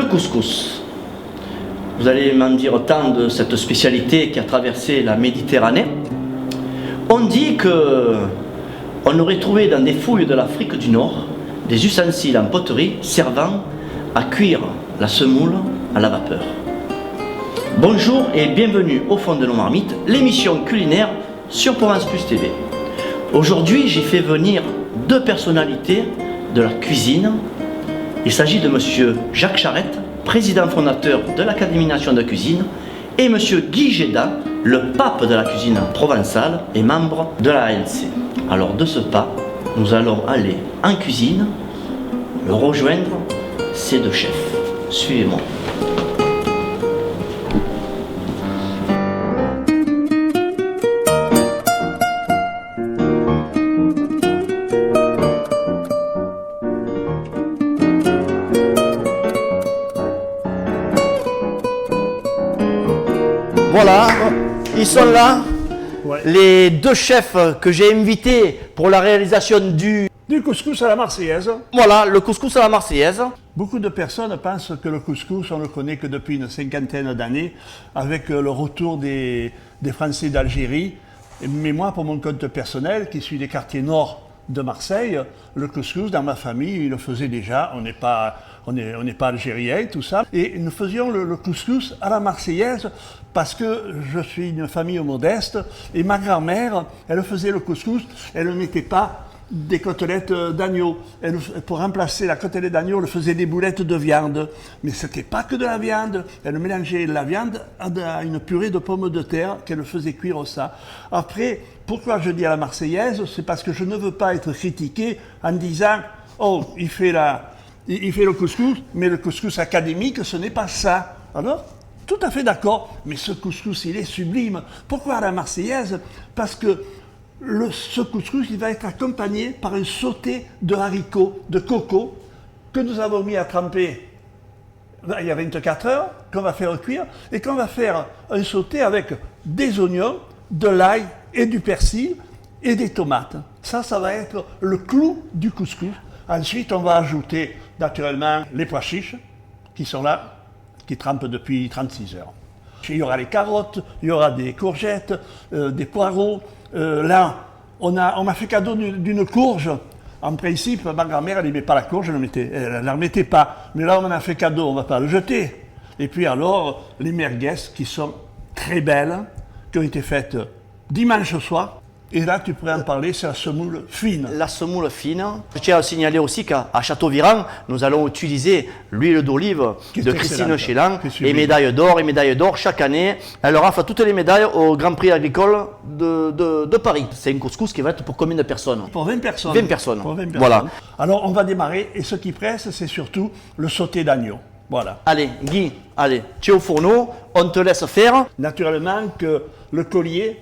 couscous. Vous allez m'en dire tant de cette spécialité qui a traversé la Méditerranée. On dit qu'on aurait trouvé dans des fouilles de l'Afrique du Nord des ustensiles en poterie servant à cuire la semoule à la vapeur. Bonjour et bienvenue au fond de nos marmites, l'émission culinaire sur Provence Plus TV. Aujourd'hui, j'ai fait venir deux personnalités de la cuisine. Il s'agit de monsieur Jacques Charette, président fondateur de l'Académie nationale de cuisine, et monsieur Guy Géda, le pape de la cuisine provençale et membre de la ANC. Alors de ce pas, nous allons aller en cuisine, rejoindre ces deux chefs. Suivez-moi. Voilà, ils sont là, ouais. Les deux chefs que j'ai invités pour la réalisation du couscous à la Marseillaise. Voilà, le couscous à la Marseillaise. Beaucoup de personnes pensent que le couscous, on le connaît que depuis une cinquantaine d'années, avec le retour des Français d'Algérie. Mais moi, pour mon compte personnel, qui suis des quartiers nord de Marseille, le couscous, dans ma famille, il le faisait déjà. On n'est pas algérien, tout ça. Et nous faisions le couscous à la Marseillaise parce que je suis une famille modeste et ma grand-mère, elle faisait le couscous, elle ne mettait pas des côtelettes d'agneau. Pour remplacer la côtelette d'agneau, elle faisait des boulettes de viande. Mais ce n'était pas que de la viande. Elle mélangeait la viande à une purée de pommes de terre qu'elle faisait cuire au ça. Après, pourquoi je dis à la Marseillaise? C'est parce que je ne veux pas être critiqué en disant « Oh, il fait le couscous, mais le couscous académique, ce n'est pas ça. » Alors, tout à fait d'accord, mais ce couscous, il est sublime. Pourquoi à la Marseillaise? Parce que ce couscous, il va être accompagné par un sauté de haricots, de coco, que nous avons mis à tremper il y a 24 heures, qu'on va faire cuire, et qu'on va faire un sauté avec des oignons, de l'ail et du persil et des tomates. Ça va être le clou du couscous. Ensuite, on va ajouter naturellement les pois chiches qui sont là, qui trempent depuis 36 heures. Il y aura les carottes, il y aura des courgettes, des poireaux. Là, on m'a fait cadeau d'une courge. En principe, ma grand-mère, elle n'aimait pas la courge, elle ne la remettait pas. Mais là, on m'en a fait cadeau, on ne va pas le jeter. Et puis alors, les merguez qui sont très belles, qui ont été faites dimanche soir. Et là, tu pourrais en parler, c'est la semoule fine. La semoule fine. Je tiens à signaler aussi qu'à Châteauviran, nous allons utiliser l'huile d'olive de Christine Chélan et médaille d'or chaque année. Elle rafle toutes les médailles au Grand Prix agricole de Paris. C'est un couscous qui va être pour combien de personnes? Pour 20 personnes. 20 personnes. Pour 20 personnes. Voilà. Alors, on va démarrer et ce qui presse, c'est surtout le sauté d'agneau. Voilà. Allez, Guy, allez, tu es au fourneau, on te laisse faire. Naturellement que le collier,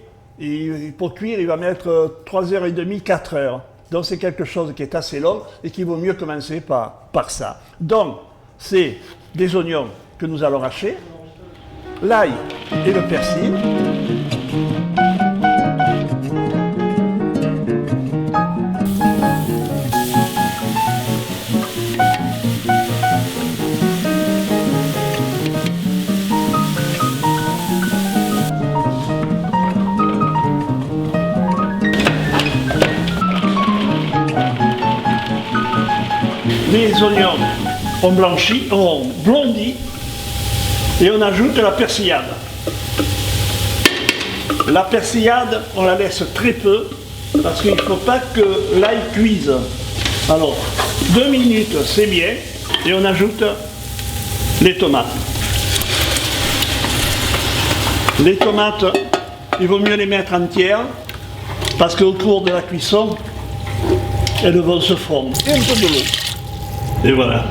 pour cuire, il va mettre 3h30, 4 heures. Donc c'est quelque chose qui est assez long et qu'il vaut mieux commencer par ça. Donc, c'est des oignons que nous allons hacher, l'ail et le persil. Les oignons ont blanchi, ont blondi et on ajoute la persillade. La persillade, on la laisse très peu parce qu'il ne faut pas que l'ail cuise. Alors, 2 minutes, c'est bien, et on ajoute les tomates. Les tomates, il vaut mieux les mettre entières parce qu'au cours de la cuisson, elles vont se fondre. Et un peu de l'eau. Et voilà.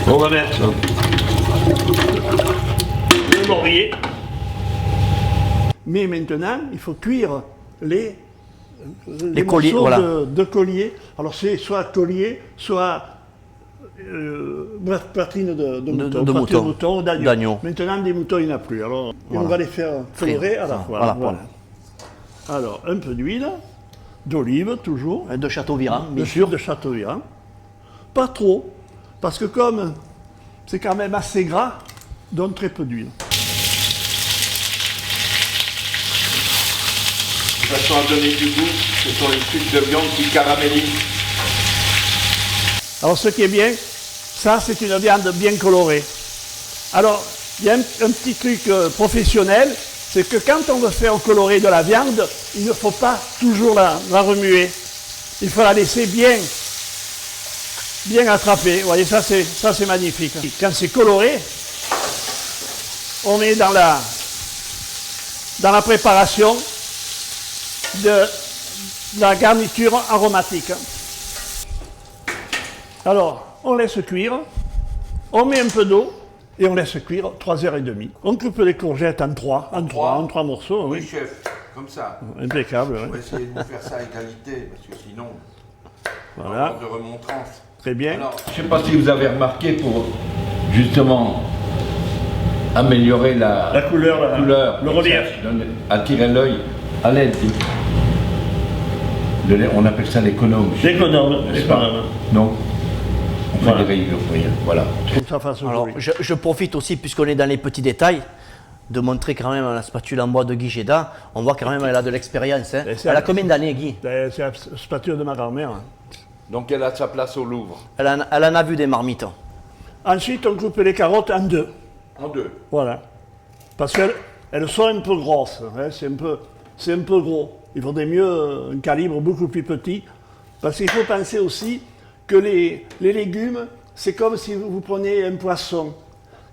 On va mettre le laurier. Mais maintenant, il faut cuire les colliers, morceaux voilà. de collier. Alors c'est soit collier, soit poitrine de mouton ou d'agneau. Maintenant, des moutons, il n'y en a plus. Alors, voilà. On va les faire colorer à la fois. Voilà. Alors, un peu d'huile, d'olive toujours. De Châteauviran, bien sûr. De Châteauviran. pas trop, parce que comme c'est quand même assez gras, donne très peu d'huile. De façon à donner du goût, ce sont les trucs de viande qui caramélisent. Alors ce qui est bien, ça c'est une viande bien colorée. Alors il y a un petit truc professionnel, c'est que quand on veut faire colorer de la viande, il ne faut pas toujours la remuer. Il faut la laisser bien attrapée. Vous voyez, ça c'est magnifique. Quand c'est coloré, on est dans la préparation de la garniture aromatique. Alors, on laisse cuire, on met un peu d'eau et on laisse cuire 3h30. On coupe les courgettes en trois morceaux. Oui, Oui, chef, comme ça. impeccable. On va Oui. essayer de nous faire ça à égalité, parce que sinon, on va Voilà, avoir de remontrance. très bien. Alors, Je ne sais pas si vous avez remarqué pour justement améliorer la couleur, couleur, le relief. attirer l'œil à l'aide on appelle ça l'économe. L'économe, n'est-ce pas? Donc, on fait Voilà. des rayures, voilà. Comme ça fasse Alors, joli. je profite aussi, puisqu'on est dans les petits détails, de montrer quand même la spatule en bois de Guy Géda. On voit quand même qu'elle a de l'expérience. Hein. Et c'est Elle a avec- combien d'années, Guy? C'est la spatule de ma grand-mère. donc elle a sa place au Louvre. Elle en a vu des marmites. Ensuite, on coupe les carottes en deux. En deux. Voilà. Parce qu'elles sont un peu grosses. Hein, c'est un peu gros. Il faudrait mieux un calibre beaucoup plus petit. Parce qu'il faut penser aussi que les légumes, c'est comme si vous prenez un poisson.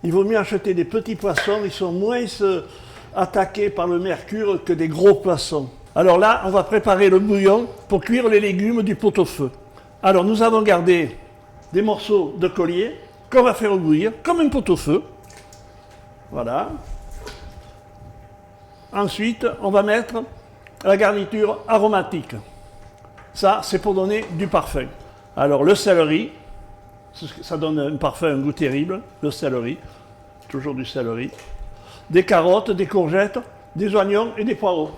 Il vaut mieux acheter des petits poissons, ils sont moins attaqués par le mercure que des gros poissons. Alors là, on va préparer le bouillon pour cuire les légumes du pot-au-feu. Alors nous avons gardé des morceaux de collier qu'on va faire bouillir comme un pot-au-feu. Voilà. Ensuite, on va mettre la garniture aromatique. Ça, c'est pour donner du parfum. Alors le céleri, ça donne un parfum, un goût terrible, le céleri, toujours du céleri. Des carottes, des courgettes, des oignons et des poireaux.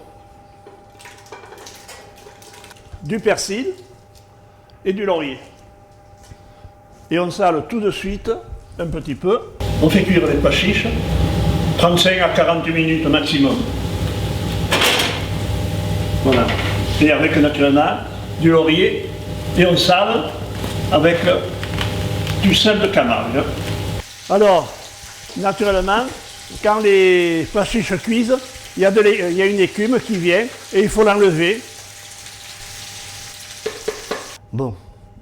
Du persil et du laurier. Et on sale tout de suite, un petit peu. On fait cuire les pois chiches, 35 à 40 minutes maximum. Voilà. Et avec naturellement du laurier, et on sale avec du sel de Camargue. Alors, naturellement, quand les pois chiches cuisent, il y a une écume qui vient et il faut l'enlever. Bon,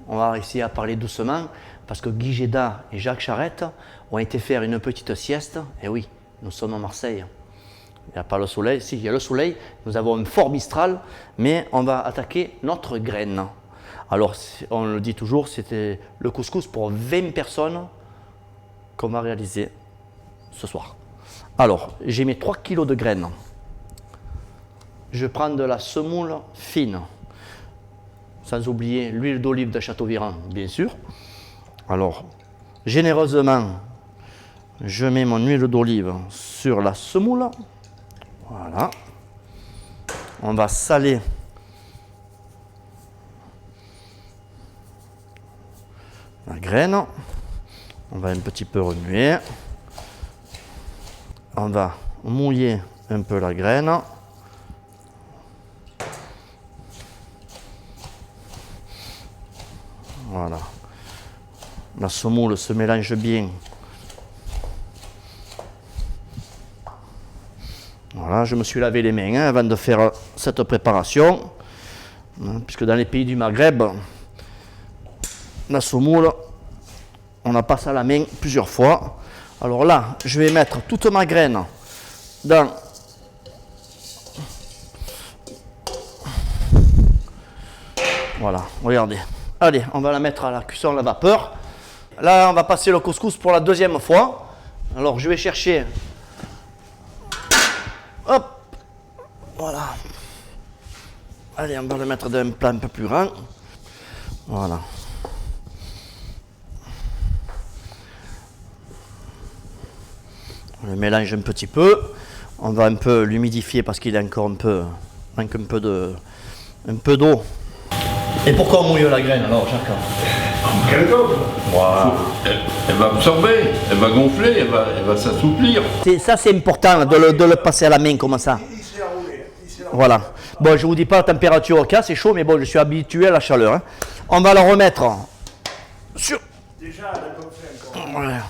on va réussir à parler doucement parce que Guy Géda et Jacques Charette ont été faire une petite sieste. Et oui, nous sommes à Marseille. Il n'y a pas le soleil. Si, il y a le soleil. Nous avons un fort Mistral, mais on va attaquer notre graine. Alors, on le dit toujours, c'était le couscous pour 20 personnes qu'on va réaliser ce soir. Alors, j'ai mes 3 kg de graines. Je prends de la semoule fine. Sans oublier l'huile d'olive de Châteauviran, bien sûr. Alors, généreusement, je mets mon huile d'olive sur la semoule. Voilà. On va saler la graine. On va un petit peu remuer. On va mouiller un peu la graine. Voilà. La semoule se mélange bien. Voilà, je me suis lavé les mains avant de faire cette préparation. Puisque dans les pays du Maghreb, la semoule, on a passé à la main plusieurs fois. Alors là, je vais mettre toute ma graine dans voilà, regardez. Allez, on va la mettre à la cuisson à la vapeur. Là, on va passer le couscous pour la deuxième fois. Alors, je vais chercher. Hop, voilà. Allez, on va le mettre dans un plat un peu plus grand. Voilà. On le mélange un petit peu. On va un peu l'humidifier parce qu'il est encore un peu, manque un peu d'eau. Et pourquoi on mouille la graine alors, Jacques? Quelque chose. Wow. Elle va absorber, elle va gonfler, elle va s'assouplir. Ça, c'est important de le passer à la main comme ça. Il s'est enroulé. Voilà. Bon, je vous dis pas la température au cas, c'est chaud, mais bon, je suis habitué à la chaleur. Hein. On va le remettre sur. Déjà, elle a gonflé encore. Voilà.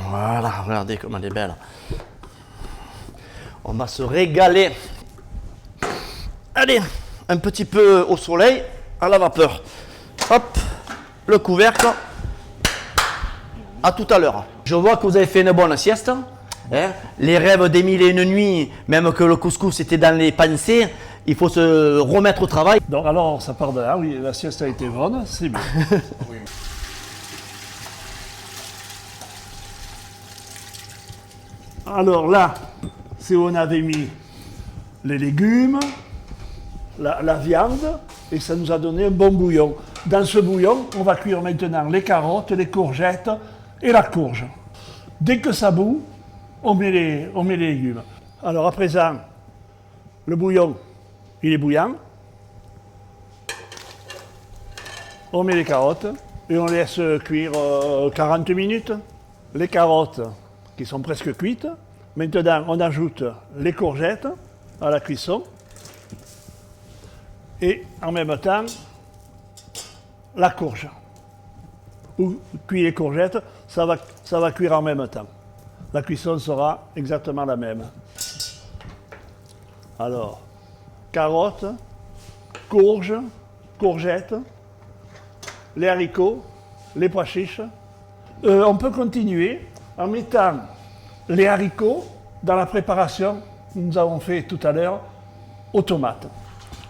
Voilà, regardez comme elle est belle. On va se régaler. Allez, un petit peu au soleil, à la vapeur. Hop, le couvercle. À tout à l'heure. Je vois que vous avez fait une bonne sieste. Hein. Les rêves des mille et une nuits, même que le couscous était dans les pensées, il faut se remettre au travail. Donc alors, ça part de là, oui, la sieste a été bonne, c'est bien. Alors là, c'est où on avait mis les légumes, la viande, et ça nous a donné un bon bouillon. Dans ce bouillon, on va cuire maintenant les carottes, les courgettes et la courge. Dès que ça bout, on met les légumes. Alors à présent, le bouillon, il est bouillant. On met les carottes et on laisse cuire 40 minutes. Les carottes qui sont presque cuites. Maintenant, on ajoute les courgettes à la cuisson. Et en même temps, la courge. Ou cuire les courgettes, ça va cuire en même temps. La cuisson sera exactement la même. Alors, carottes, courges, courgettes, les haricots, les pois chiches. On peut continuer en mettant les haricots dans la préparation que nous avons fait tout à l'heure aux tomates.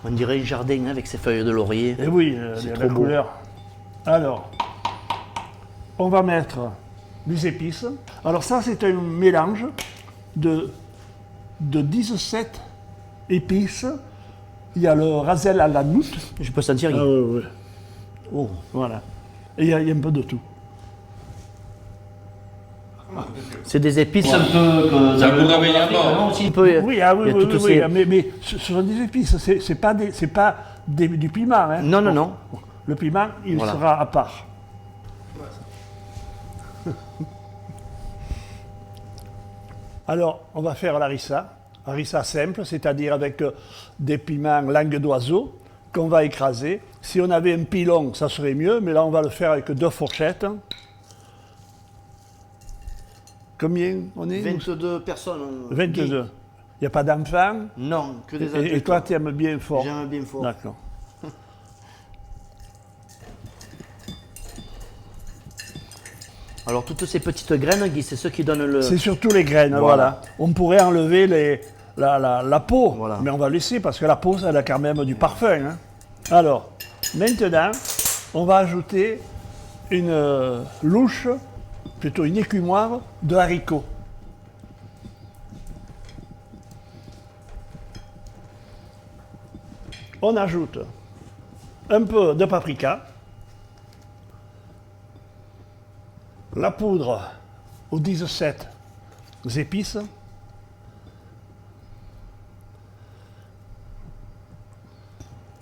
On dirait un jardin avec ses feuilles de laurier. Et oui, C'est la trop beau. couleur. Alors, on va mettre des épices. Alors ça, c'est un mélange de 17 épices. Il y a le rasel à la noutre. Je peux sentir. Ah, oui. Oh. Voilà. Et il y a un peu de tout. C'est des épices un peu que Ça vous réveille à mort. aussi un peu. Oui, il y a oui, toutes ces- mais ce sont des épices, c'est pas du piment. Hein. Non, non, non. Le piment, il Voilà. sera à part. Alors, on va faire l'harissa. Harissa simple, c'est-à-dire avec des piments langue d'oiseau qu'on va écraser. Si on avait un pilon, ça serait mieux, mais là, on va le faire avec 2 fourchettes. Combien on est 22 personnes. 22. Il n'y a pas d'enfants. Non, que des adultes. Et toi, tu aimes bien fort. J'aime bien fort. D'accord. Alors toutes ces petites graines, Guy, c'est ceux qui donnent le. C'est surtout les graines, voilà. On pourrait enlever la peau, Voilà. mais on va laisser parce que la peau, elle a quand même du parfum. Hein. Alors, maintenant, on va ajouter une louche, plutôt une écumoire de haricots. On ajoute un peu de paprika, la poudre aux 17 épices,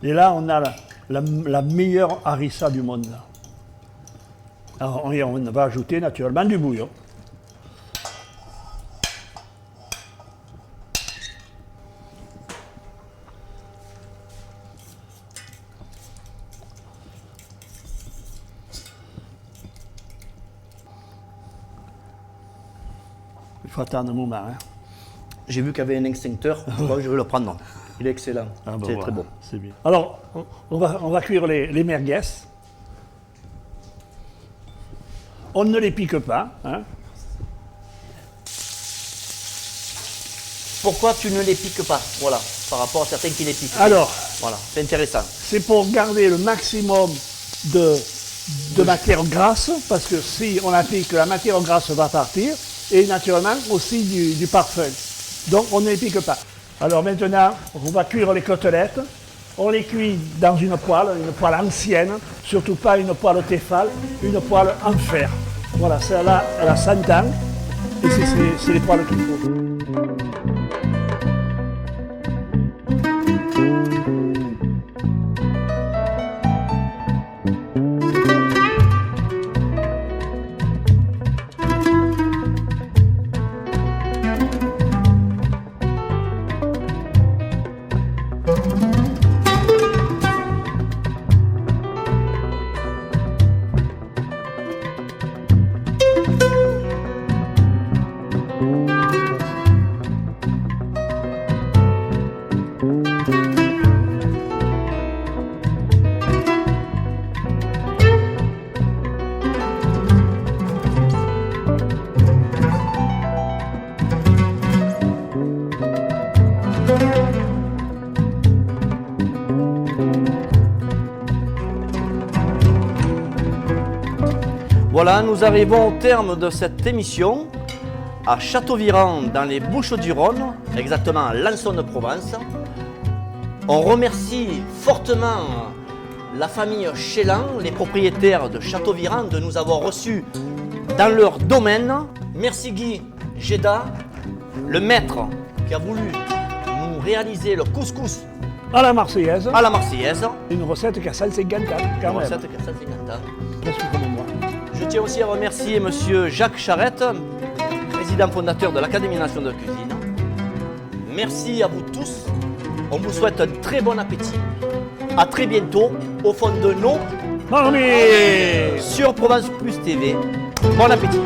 et là on a la meilleure harissa du monde. Alors, on va ajouter naturellement du bouillon. Il faut attendre un moment. Hein. J'ai vu qu'il y avait un extincteur, je crois que je vais le prendre. Il est excellent. C'est très bon. C'est bien. Alors, on va cuire les merguez. On ne les pique pas. Hein. Pourquoi tu ne les piques pas? Voilà, par rapport à certains qui les piquent. Alors, Voilà, c'est intéressant. c'est pour garder le maximum de matière grasse, parce que si on la pique, la matière grasse va partir, et naturellement aussi du parfum. Donc on ne les pique pas. Alors maintenant, on va cuire les côtelettes. On les cuit dans une poêle ancienne, surtout pas une poêle Tefal, une poêle en fer. Voilà, celle-là, elle a 100 ans, et c'est les poêles qu'il faut. Voilà, nous arrivons au terme de cette émission à Châteauvirand, dans les Bouches-du-Rhône, exactement à Lançon-de-Provence. On remercie fortement la famille Chélan, les propriétaires de Châteauvirand, de nous avoir reçus dans leur domaine. Merci Guy Géda, le maître qui a voulu nous réaliser le couscous À la Marseillaise, à la Marseillaise. une recette qui a 150 ans, quand Une même. recette qui a 150 ans. Presque comme moi. Je tiens aussi à remercier monsieur Jacques Charette, président fondateur de l'Académie nationale de cuisine. Merci à vous tous. On vous souhaite un très bon appétit. À très bientôt au fond de nos Mamie sur Provence Plus TV. Bon appétit.